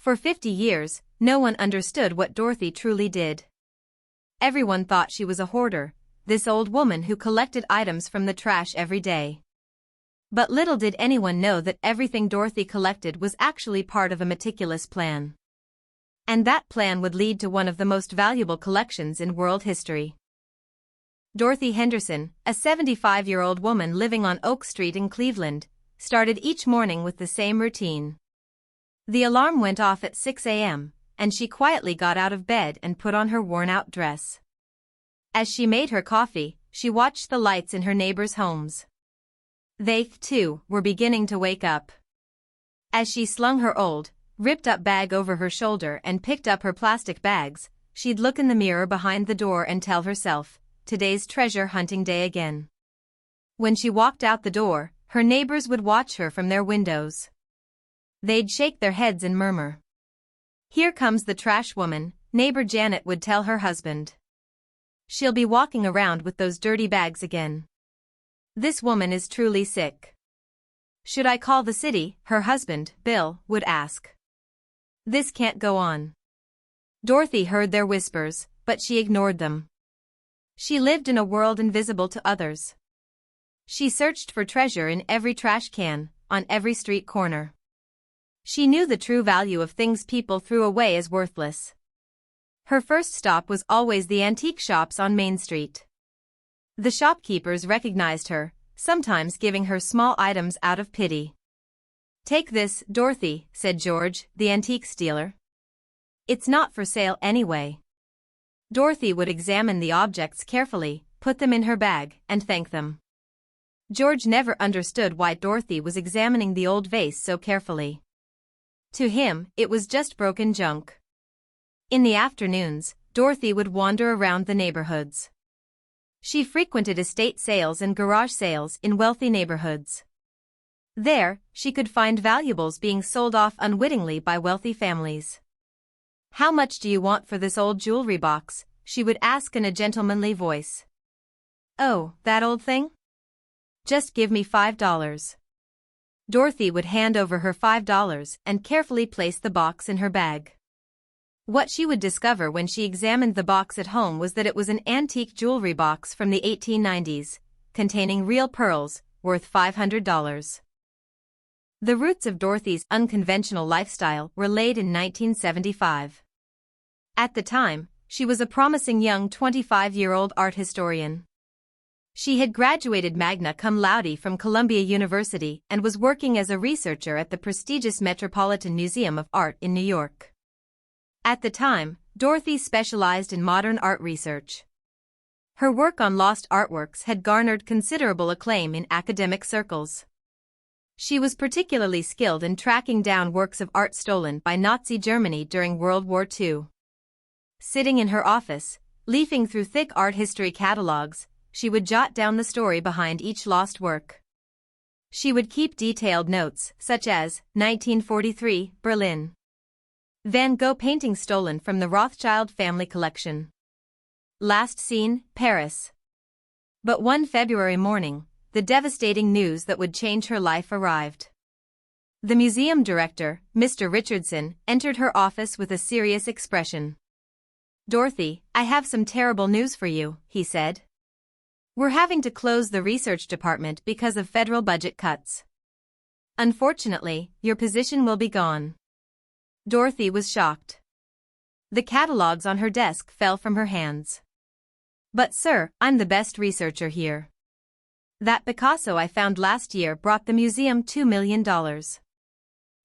For 50 years, no one understood what Dorothy truly did. Everyone thought she was a hoarder, this old woman who collected items from the trash every day. But little did anyone know that everything Dorothy collected was actually part of a meticulous plan. And that plan would lead to one of the most valuable collections in world history. Dorothy Henderson, a 75-year-old woman living on Oak Street in Cleveland, started each morning with the same routine. The alarm went off at 6 a.m., and she quietly got out of bed and put on her worn-out dress. As she made her coffee, she watched the lights in her neighbors' homes. They, too, were beginning to wake up. As she slung her old, ripped-up bag over her shoulder and picked up her plastic bags, she'd look in the mirror behind the door and tell herself, "Today's treasure hunting day again." When she walked out the door, her neighbors would watch her from their windows. They'd shake their heads and murmur. "Here comes the trash woman," neighbor Janet would tell her husband. "She'll be walking around with those dirty bags again. This woman is truly sick." "Should I call the city?" her husband, Bill, would ask. "This can't go on." Dorothy heard their whispers, but she ignored them. She lived in a world invisible to others. She searched for treasure in every trash can, on every street corner. She knew the true value of things people threw away as worthless. Her first stop was always the antique shops on Main Street. The shopkeepers recognized her, sometimes giving her small items out of pity. "Take this, Dorothy," said George, the antique dealer. "It's not for sale anyway." Dorothy would examine the objects carefully, put them in her bag, and thank them. George never understood why Dorothy was examining the old vase so carefully. To him, it was just broken junk. In the afternoons, Dorothy would wander around the neighborhoods. She frequented estate sales and garage sales in wealthy neighborhoods. There, she could find valuables being sold off unwittingly by wealthy families. "How much do you want for this old jewelry box?" she would ask in a gentlemanly voice. "Oh, that old thing? Just give me $5. Dorothy would hand over her $5 and carefully place the box in her bag. What she would discover when she examined the box at home was that it was an antique jewelry box from the 1890s, containing real pearls, worth $500. The roots of Dorothy's unconventional lifestyle were laid in 1975. At the time, she was a promising young 25-year-old art historian. She had graduated magna cum laude from Columbia University and was working as a researcher at the prestigious Metropolitan Museum of Art in New York. At the time, Dorothy specialized in modern art research. Her work on lost artworks had garnered considerable acclaim in academic circles. She was particularly skilled in tracking down works of art stolen by Nazi Germany during World War II. Sitting in her office, leafing through thick art history catalogs, she would jot down the story behind each lost work. She would keep detailed notes, such as 1943, Berlin. Van Gogh painting stolen from the Rothschild family collection. Last seen, Paris. But one February morning, the devastating news that would change her life arrived. The museum director, Mr. Richardson, entered her office with a serious expression. "Dorothy, I have some terrible news for you," he said. "We're having to close the research department because of federal budget cuts. Unfortunately, your position will be gone." Dorothy was shocked. The catalogs on her desk fell from her hands. "But sir, I'm the best researcher here. That Picasso I found last year brought the museum $2 million.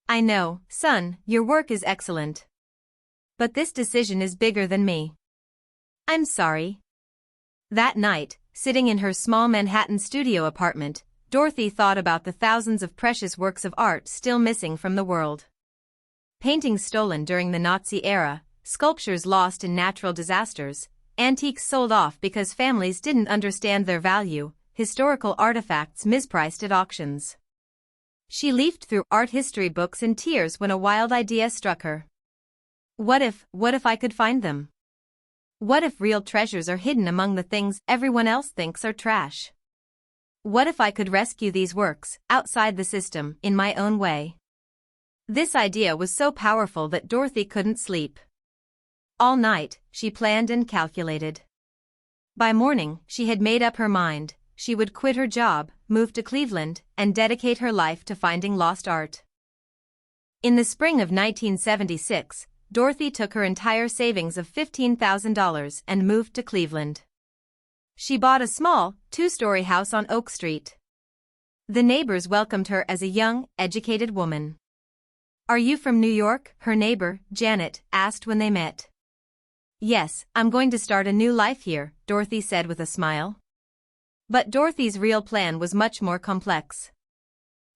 I know, son, your work is excellent. But this decision is bigger than me. I'm sorry." That night, sitting in her small Manhattan studio apartment, Dorothy thought about the thousands of precious works of art still missing from the world. Paintings stolen during the Nazi era, sculptures lost in natural disasters, antiques sold off because families didn't understand their value, historical artifacts mispriced at auctions. She leafed through art history books in tears when a wild idea struck her. What if I could find them? What if real treasures are hidden among the things everyone else thinks are trash? What if I could rescue these works, outside the system, in my own way? This idea was so powerful that Dorothy couldn't sleep. All night, she planned and calculated. By morning, she had made up her mind. She would quit her job, move to Cleveland, and dedicate her life to finding lost art. In the spring of 1976, Dorothy took her entire savings of $15,000 and moved to Cleveland. She bought a small, two-story house on Oak Street. The neighbors welcomed her as a young, educated woman. "Are you from New York?" her neighbor, Janet, asked when they met. "Yes, I'm going to start a new life here," Dorothy said with a smile. But Dorothy's real plan was much more complex.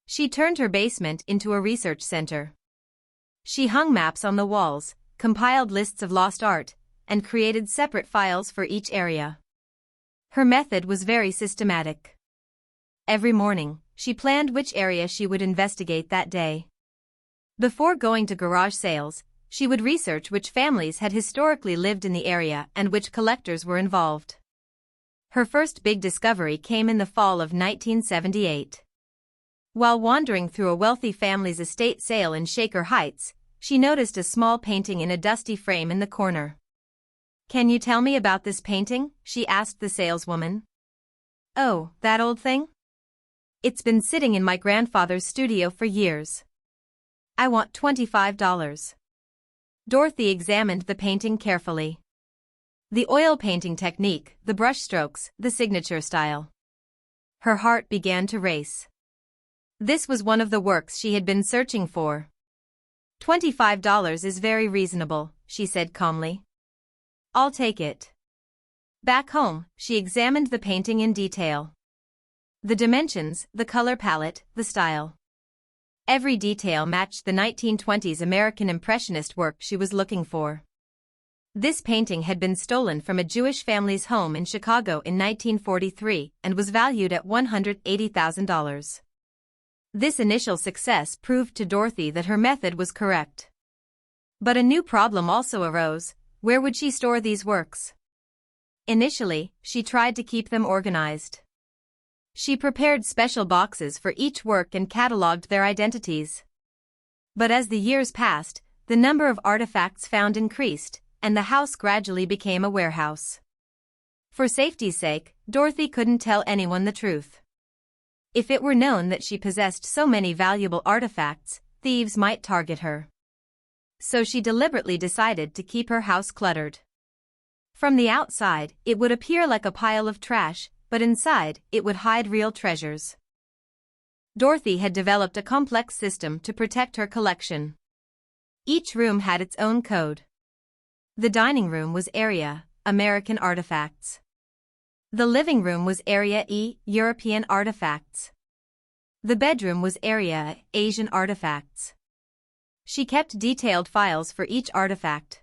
She turned her basement into a research center. She hung maps on the walls, compiled lists of lost art, and created separate files for each area. Her method was very systematic. Every morning, she planned which area she would investigate that day. Before going to garage sales, she would research which families had historically lived in the area and which collectors were involved. Her first big discovery came in the fall of 1978. While wandering through a wealthy family's estate sale in Shaker Heights, she noticed a small painting in a dusty frame in the corner. "Can you tell me about this painting?" she asked the saleswoman. "Oh, that old thing? It's been sitting in my grandfather's studio for years. I want $25. Dorothy examined the painting carefully. The oil painting technique, the brushstrokes, the signature style. Her heart began to race. This was one of the works she had been searching for. $25 is very reasonable, she said calmly. I'll take it. Back home, she examined the painting in detail. The dimensions, the color palette, the style. Every detail matched the 1920s American Impressionist work she was looking for. This painting had been stolen from a Jewish family's home in Chicago in 1943 and was valued at $180,000. This initial success proved to Dorothy that her method was correct. But a new problem also arose: where would she store these works? Initially, she tried to keep them organized. She prepared special boxes for each work and cataloged their identities. But as the years passed, the number of artifacts found increased, and the house gradually became a warehouse. For safety's sake, Dorothy couldn't tell anyone the truth. If it were known that she possessed so many valuable artifacts, thieves might target her. So she deliberately decided to keep her house cluttered. From the outside, it would appear like a pile of trash, but inside, it would hide real treasures. Dorothy had developed a complex system to protect her collection. Each room had its own code. The dining room was Area, American Artifacts. The living room was Area E, European Artifacts. The bedroom was Area, Asian Artifacts. She kept detailed files for each artifact.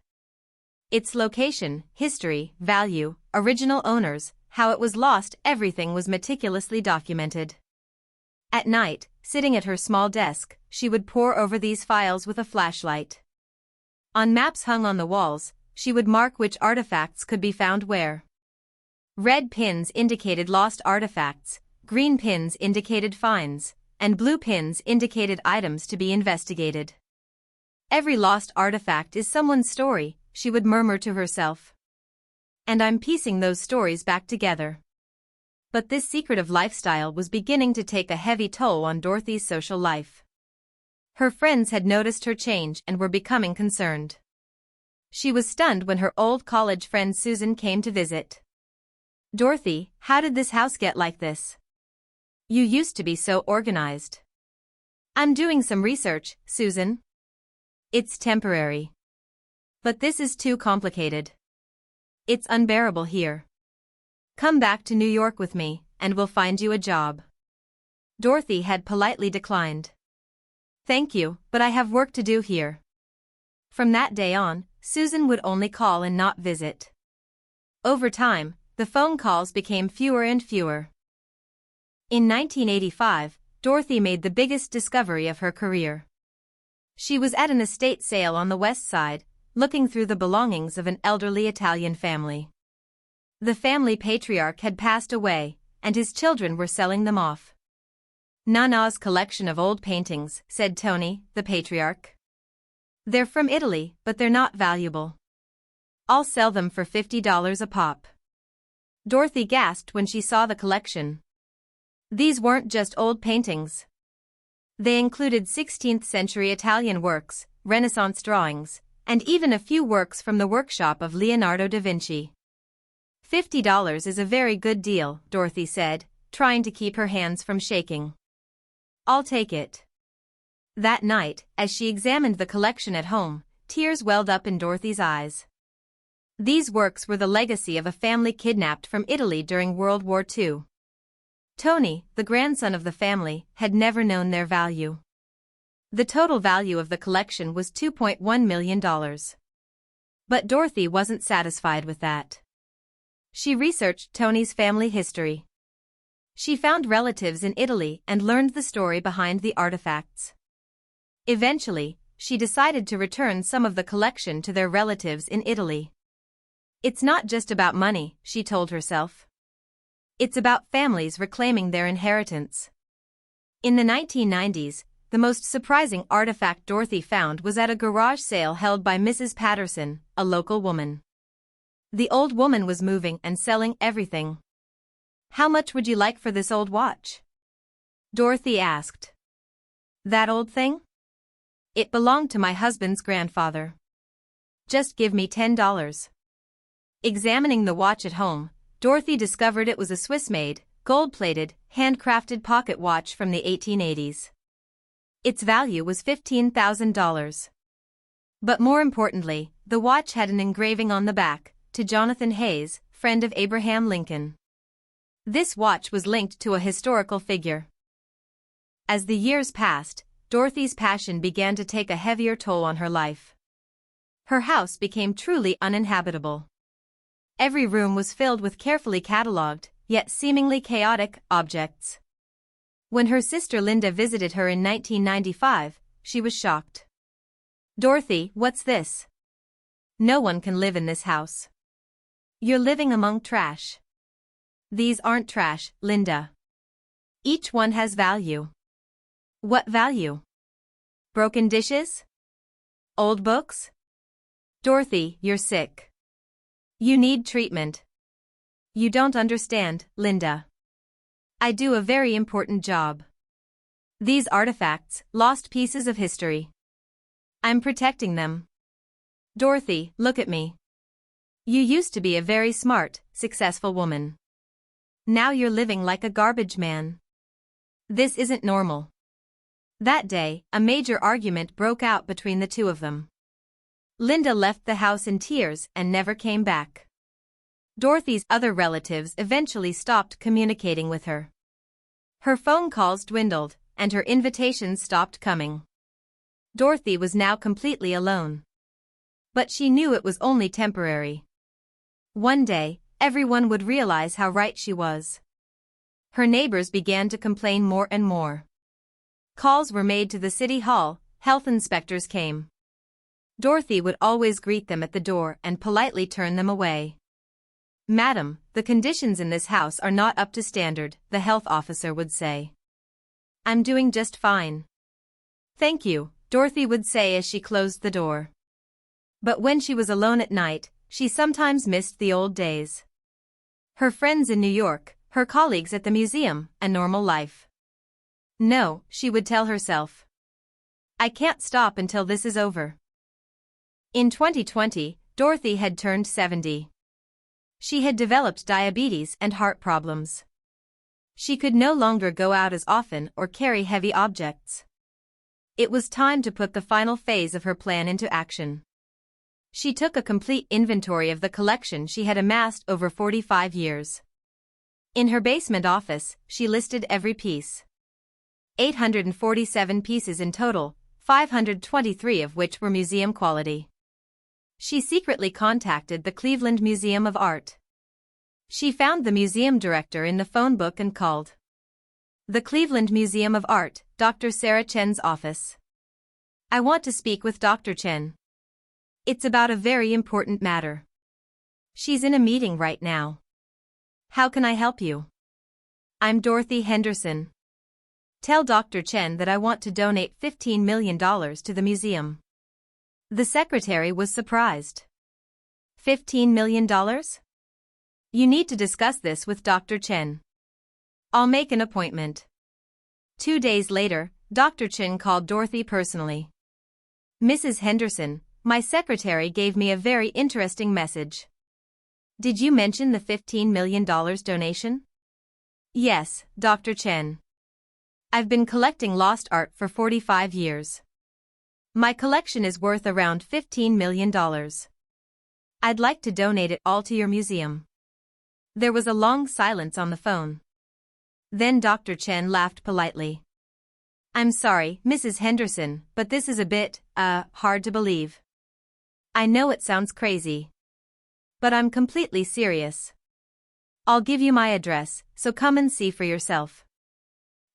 Its location, history, value, original owners, how it was lost, everything was meticulously documented. At night, sitting at her small desk, she would pore over these files with a flashlight. On maps hung on the walls, she would mark which artifacts could be found where. Red pins indicated lost artifacts, green pins indicated finds, and blue pins indicated items to be investigated. Every lost artifact is someone's story, she would murmur to herself. And I'm piecing those stories back together. But this secretive lifestyle was beginning to take a heavy toll on Dorothy's social life. Her friends had noticed her change and were becoming concerned. She was stunned when her old college friend Susan came to visit. "Dorothy, how did this house get like this? You used to be so organized." "I'm doing some research, Susan. It's temporary. But this is too complicated. It's unbearable here. Come back to New York with me, and we'll find you a job." Dorothy had politely declined. "Thank you, but I have work to do here." From that day on, Susan would only call and not visit. Over time, the phone calls became fewer and fewer. In 1985, Dorothy made the biggest discovery of her career. She was at an estate sale on the West Side, looking through the belongings of an elderly Italian family. The family patriarch had passed away, and his children were selling them off. Nana's collection of old paintings, said Tony, the patriarch. They're from Italy, but they're not valuable. I'll sell them for $50 a pop. Dorothy gasped when she saw the collection. These weren't just old paintings. They included 16th-century Italian works, Renaissance drawings, and even a few works from the workshop of Leonardo da Vinci. $50 is a very good deal, Dorothy said, trying to keep her hands from shaking. I'll take it. That night, as she examined the collection at home, tears welled up in Dorothy's eyes. These works were the legacy of a family kidnapped from Italy during World War II. Tony, the grandson of the family, had never known their value. The total value of the collection was $2.1 million. But Dorothy wasn't satisfied with that. She researched Tony's family history. She found relatives in Italy and learned the story behind the artifacts. Eventually, she decided to return some of the collection to their relatives in Italy. It's not just about money, she told herself. It's about families reclaiming their inheritance. In the 1990s, the most surprising artifact Dorothy found was at a garage sale held by Mrs. Patterson, a local woman. The old woman was moving and selling everything. "How much would you like for this old watch?" Dorothy asked. "That old thing? It belonged to my husband's grandfather. Just give me $10. Examining the watch at home, Dorothy discovered it was a Swiss-made, gold-plated, handcrafted pocket watch from the 1880s. Its value was $15,000. But more importantly, the watch had an engraving on the back, "To Jonathan Hayes, friend of Abraham Lincoln." This watch was linked to a historical figure. As the years passed, Dorothy's passion began to take a heavier toll on her life. Her house became truly uninhabitable. Every room was filled with carefully catalogued, yet seemingly chaotic, objects. When her sister Linda visited her in 1995, she was shocked. "Dorothy, what's this? No one can live in this house. You're living among trash." "These aren't trash, Linda. Each one has value." "What value? Broken dishes? Old books?" "Dorothy, you're sick. You need treatment. You don't understand, Linda. I do a very important job. These artifacts, lost pieces of history. I'm protecting them. Dorothy, look at me. You used to be a very smart, successful woman. Now you're living like a garbage man. This isn't normal." That day, a major argument broke out between the two of them. Linda left the house in tears and never came back. Dorothy's other relatives eventually stopped communicating with her. Her phone calls dwindled, and her invitations stopped coming. Dorothy was now completely alone. But she knew it was only temporary. One day, everyone would realize how right she was. Her neighbors began to complain more and more. Calls were made to the city hall, health inspectors came. Dorothy would always greet them at the door and politely turn them away. "Madam, the conditions in this house are not up to standard," the health officer would say. "I'm doing just fine. Thank you," Dorothy would say as she closed the door. But when she was alone at night, she sometimes missed the old days. Her friends in New York, her colleagues at the museum, a normal life. "No," she would tell herself. "I can't stop until this is over." In 2020, Dorothy had turned 70. She had developed diabetes and heart problems. She could no longer go out as often or carry heavy objects. It was time to put the final phase of her plan into action. She took a complete inventory of the collection she had amassed over 45 years. In her basement office, she listed every piece. 847 pieces in total, 523 of which were museum quality. She secretly contacted the Cleveland Museum of Art. She found the museum director in the phone book and called. "The Cleveland Museum of Art, Dr. Sarah Chen's office. I want to speak with Dr. Chen. It's about a very important matter. She's in a meeting right now. How can I help you?" "I'm Dorothy Henderson." Tell Dr. Chen that I want to donate $15 million to the museum. The secretary was surprised. $15 million? You need to discuss this with Dr. Chen. I'll make an appointment. 2 days later, Dr. Chen called Dorothy personally. Mrs. Henderson, my secretary gave me a very interesting message. Did you mention the $15 million donation? Yes, Dr. Chen. I've been collecting lost art for 45 years. My collection is worth around $15 million. I'd like to donate it all to your museum. There was a long silence on the phone. Then Dr. Chen laughed politely. I'm sorry, Mrs. Henderson, but this is a bit, hard to believe. I know it sounds crazy. But I'm completely serious. I'll give you my address, so come and see for yourself.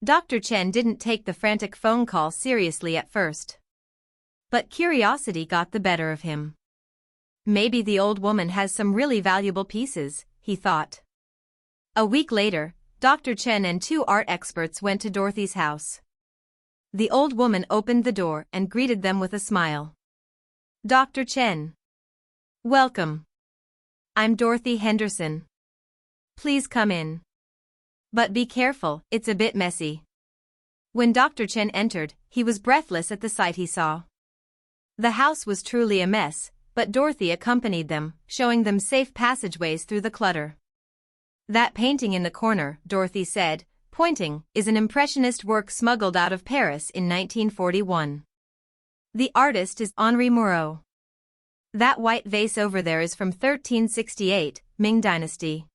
Dr. Chen didn't take the frantic phone call seriously at first. But curiosity got the better of him. Maybe the old woman has some really valuable pieces, he thought. A week later, Dr. Chen and 2 art experts went to Dorothy's house. The old woman opened the door and greeted them with a smile. Dr. Chen. Welcome. I'm Dorothy Henderson. Please come in. But be careful, it's a bit messy. When Dr. Chen entered, he was breathless at the sight he saw. The house was truly a mess, but Dorothy accompanied them, showing them safe passageways through the clutter. That painting in the corner, Dorothy said, pointing, is an impressionist work smuggled out of Paris in 1941. The artist is Henri Moreau. That white vase over there is from 1368, Ming Dynasty.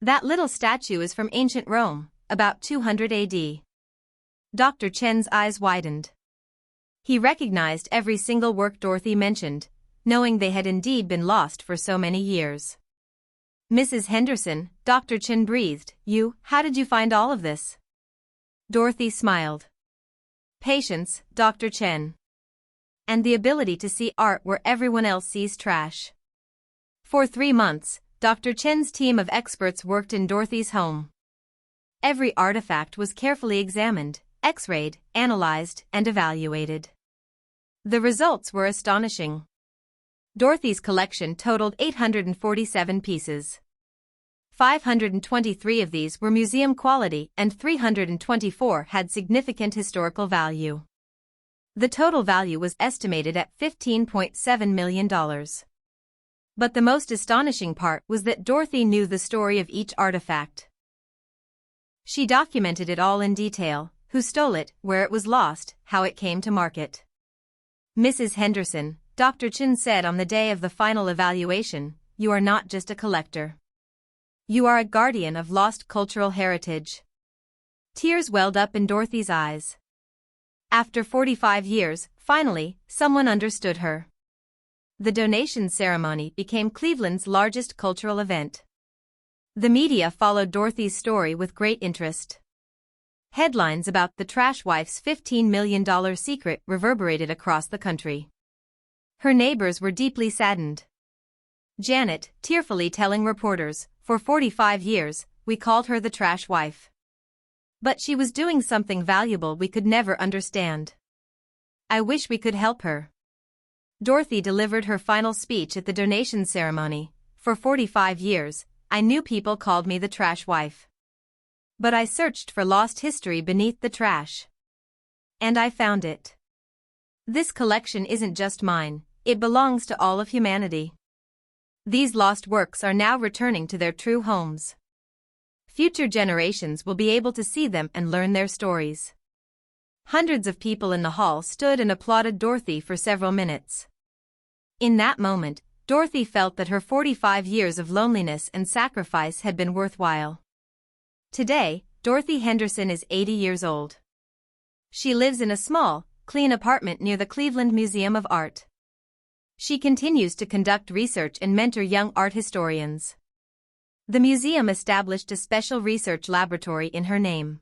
That little statue is from ancient Rome, about 200 AD. Dr. Chen's eyes widened. He recognized every single work Dorothy mentioned, knowing they had indeed been lost for so many years. Mrs. Henderson, Dr. Chen breathed, how did you find all of this? Dorothy smiled. Patience, Dr. Chen. And the ability to see art where everyone else sees trash. For 3 months, Dr. Chen's team of experts worked in Dorothy's home. Every artifact was carefully examined, X-rayed, analyzed, and evaluated. The results were astonishing. Dorothy's collection totaled 847 pieces. 523 of these were museum quality and 324 had significant historical value. The total value was estimated at $15.7 million. But the most astonishing part was that Dorothy knew the story of each artifact. She documented it all in detail, who stole it, where it was lost, how it came to market. Mrs. Henderson, Dr. Chen said on the day of the final evaluation, you are not just a collector. You are a guardian of lost cultural heritage. Tears welled up in Dorothy's eyes. After 45 years, finally, someone understood her. The donation ceremony became Cleveland's largest cultural event. The media followed Dorothy's story with great interest. Headlines about the trash wife's $15 million secret reverberated across the country. Her neighbors were deeply saddened. Janet, tearfully telling reporters, for 45 years, we called her the trash wife. But she was doing something valuable we could never understand. I wish we could help her. Dorothy delivered her final speech at the donation ceremony. For 45 years, I knew people called me the trash wife. But I searched for lost history beneath the trash. And I found it. This collection isn't just mine, it belongs to all of humanity. These lost works are now returning to their true homes. Future generations will be able to see them and learn their stories. Hundreds of people in the hall stood and applauded Dorothy for several minutes. In that moment, Dorothy felt that her 45 years of loneliness and sacrifice had been worthwhile. Today, Dorothy Henderson is 80 years old. She lives in a small, clean apartment near the Cleveland Museum of Art. She continues to conduct research and mentor young art historians. The museum established a special research laboratory in her name.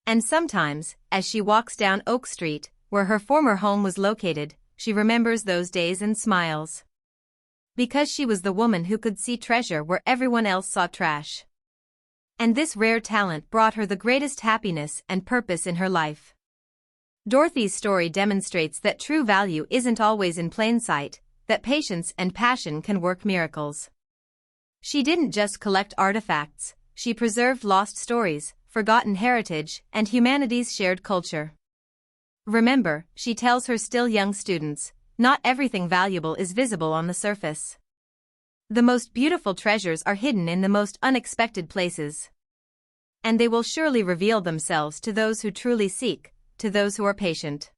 And sometimes, as she walks down Oak Street, where her former home was located, she remembers those days and smiles. Because she was the woman who could see treasure where everyone else saw trash. And this rare talent brought her the greatest happiness and purpose in her life. Dorothy's story demonstrates that true value isn't always in plain sight, that patience and passion can work miracles. She didn't just collect artifacts, she preserved lost stories, forgotten heritage, and humanity's shared culture. Remember, she tells her still young students, not everything valuable is visible on the surface. The most beautiful treasures are hidden in the most unexpected places. And they will surely reveal themselves to those who truly seek, to those who are patient.